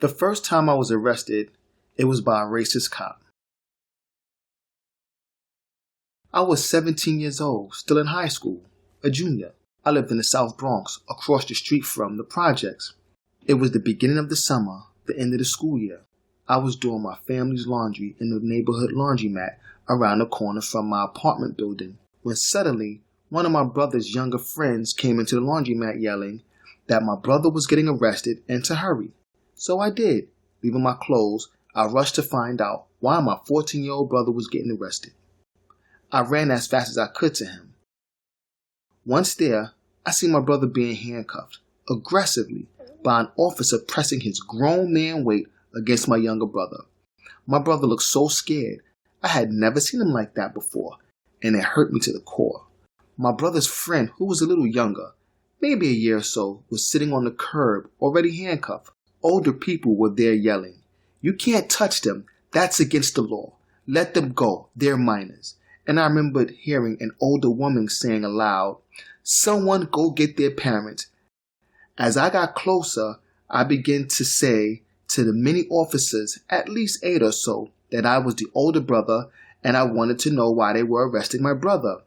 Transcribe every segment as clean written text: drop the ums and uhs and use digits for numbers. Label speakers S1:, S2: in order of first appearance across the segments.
S1: The first time I was arrested, it was by a racist cop. I was 17 years old, still in high school, a junior. I lived in the South Bronx, across the street from the projects. It was the beginning of the summer, the end of the school year. I was doing my family's laundry in the neighborhood laundromat around the corner from my apartment building, when suddenly one of my brother's younger friends came into the laundromat yelling that my brother was getting arrested and to hurry. So I did. Leaving my clothes, I rushed to find out why my 14-year-old brother was getting arrested. I ran as fast as I could to him. Once there, I see my brother being handcuffed, aggressively, by an officer pressing his grown man weight against my younger brother. My brother looked so scared. I had never seen him like that before, and it hurt me to the core. My brother's friend, who was a little younger, maybe a year or so, was sitting on the curb, already handcuffed. Older people were there yelling, "You can't touch them. That's against the law. Let them go. They're minors." And I remembered hearing an older woman saying aloud, "Someone go get their parents." As I got closer, I began to say to the many officers, at least 8 or so, that I was the older brother and I wanted to know why they were arresting my brother,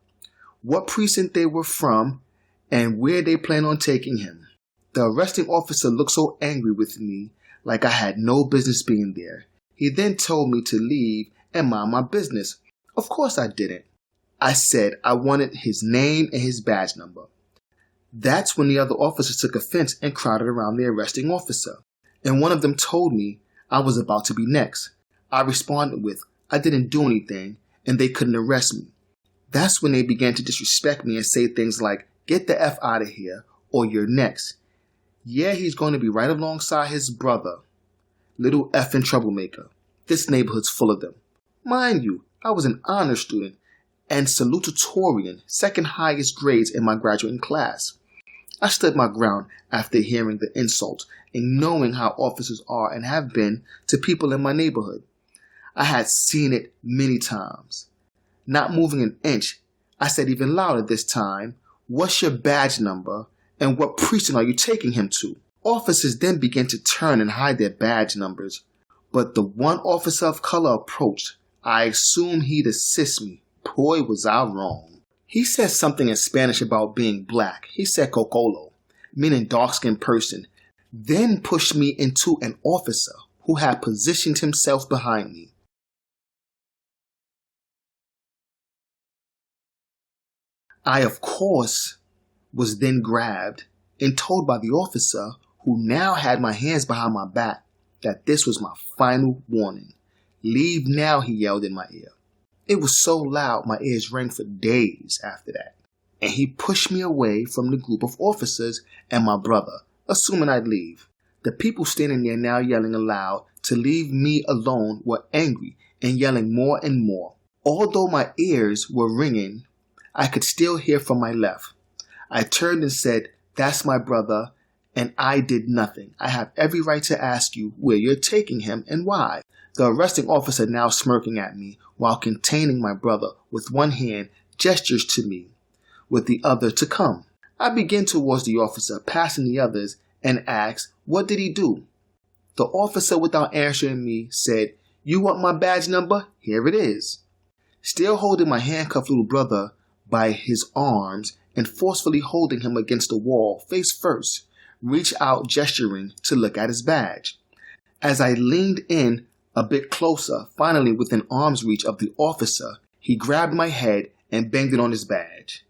S1: what precinct they were from, and where they planned on taking him. The arresting officer looked so angry with me, like I had no business being there. He then told me to leave and mind my business. Of course I didn't. I said I wanted his name and his badge number. That's when the other officers took offense and crowded around the arresting officer. And one of them told me I was about to be next. I responded with, I didn't do anything and they couldn't arrest me. That's when they began to disrespect me and say things like, "Get the F out of here," or "You're next." Yeah, he's going to be right alongside his brother. Little effing troublemaker. This neighborhood's full of them. Mind you, I was an honor student and salutatorian, second highest grades in my graduating class. I stood my ground after hearing the insults and knowing how officers are and have been to people in my neighborhood. I had seen it many times. Not moving an inch, I said even louder this time, "What's your badge number and what precinct are you taking him to?" Officers then began to turn and hide their badge numbers, but the one officer of color approached. I assumed he'd assist me. Boy, was I wrong. He said something in Spanish about being black. He said cocolo, meaning dark-skinned person, then pushed me into an officer who had positioned himself behind me. I, of course, was then grabbed and told by the officer, who now had my hands behind my back, that this was my final warning. "Leave now," he yelled in my ear. It was so loud my ears rang for days after that. And he pushed me away from the group of officers and my brother, assuming I'd leave. The people standing there now yelling aloud to leave me alone were angry and yelling more and more. Although my ears were ringing, I could still hear from my left. I turned and said, "That's my brother, and I did nothing. I have every right to ask you where you're taking him and why." The arresting officer, now smirking at me while containing my brother with one hand, gestures to me with the other to come. I begin towards the officer, passing the others, and ask, "What did he do?" The officer, without answering me, said, "You want my badge number? Here it is." Still holding my handcuffed little brother by his arms and forcefully holding him against the wall, face first, reached out gesturing to look at his badge. As I leaned in a bit closer, finally within arm's reach of the officer, he grabbed my head and banged it on his badge.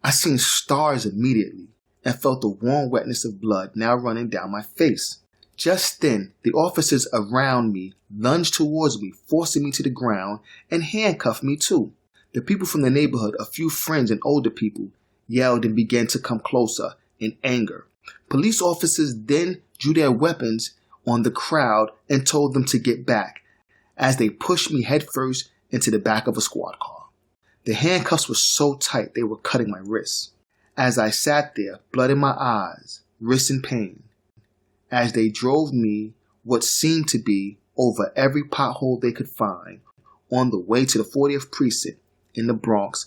S1: I seen stars immediately and felt the warm wetness of blood now running down my face. Just then, the officers around me lunged towards me, forcing me to the ground and handcuffed me too. The people from the neighborhood, a few friends and older people, yelled and began to come closer in anger. Police officers then drew their weapons on the crowd and told them to get back as they pushed me headfirst into the back of a squad car. The handcuffs were so tight they were cutting my wrists. As I sat there, blood in my eyes, wrists in pain, as they drove me what seemed to be over every pothole they could find on the way to the 40th precinct in the Bronx,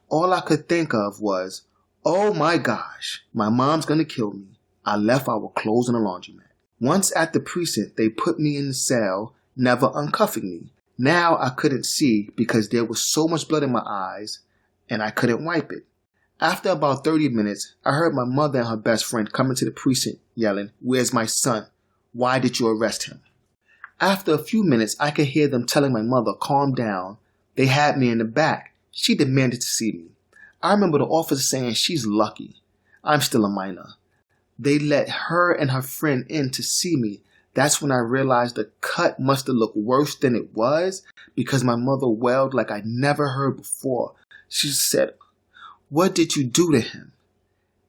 S1: all I could think of was, "Oh my gosh, my mom's gonna kill me. I left our clothes in a laundromat." Once at the precinct, they put me in the cell, never uncuffing me. Now I couldn't see because there was so much blood in my eyes and I couldn't wipe it. After about 30 minutes, I heard my mother and her best friend come into the precinct yelling, "Where's my son? Why did you arrest him?" After a few minutes, I could hear them telling my mother, "Calm down. They had me in the back. She demanded to see me." I remember the officer saying, "She's lucky. I'm still a minor." They let her and her friend in to see me. That's when I realized the cut must have looked worse than it was because my mother wailed like I never heard before. She said, "What did you do to him?"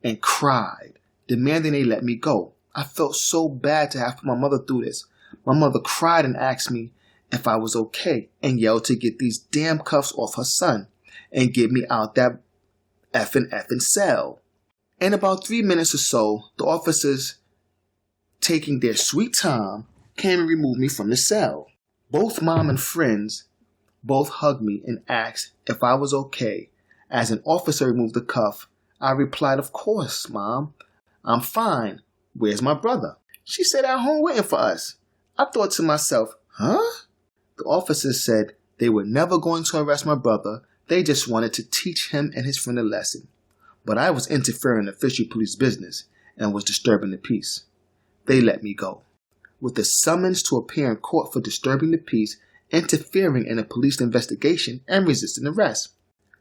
S1: and cried, demanding they let me go. I felt so bad to have put my mother through this. My mother cried and asked me if I was okay and yelled to get these damn cuffs off her son and get me out that effing cell. In about 3 minutes or so, the officers, taking their sweet time, came and removed me from the cell. Both mom and friends both hugged me and asked if I was okay. As an officer removed the cuff, I replied, "Of course, Mom. I'm fine. Where's my brother?" She said, "At home waiting for us." I thought to myself, huh? The officers said they were never going to arrest my brother. They just wanted to teach him and his friend a lesson. But I was interfering in official police business and was disturbing the peace. They let me go, with a summons to appear in court for disturbing the peace, interfering in a police investigation, and resisting arrest.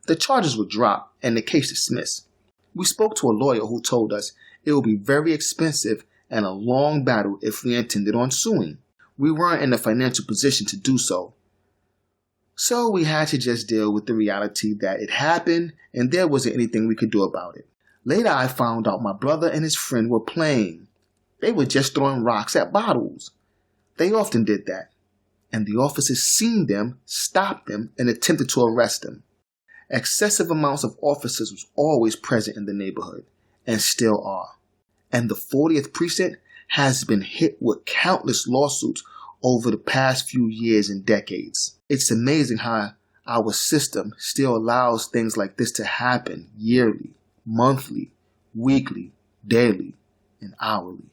S1: The charges were dropped and the case dismissed. We spoke to a lawyer who told us it would be very expensive and a long battle if we intended on suing. We weren't in a financial position to do so. So we had to just deal with the reality that it happened and there wasn't anything we could do about it. Later I found out my brother and his friend were playing. They were just throwing rocks at bottles. They often did that. And the officers seen them, stopped them, and attempted to arrest them. Excessive amounts of officers was always present in the neighborhood, and still are. And the 40th precinct has been hit with countless lawsuits over the past few years and decades. It's amazing how our system still allows things like this to happen yearly, monthly, weekly, daily, and hourly.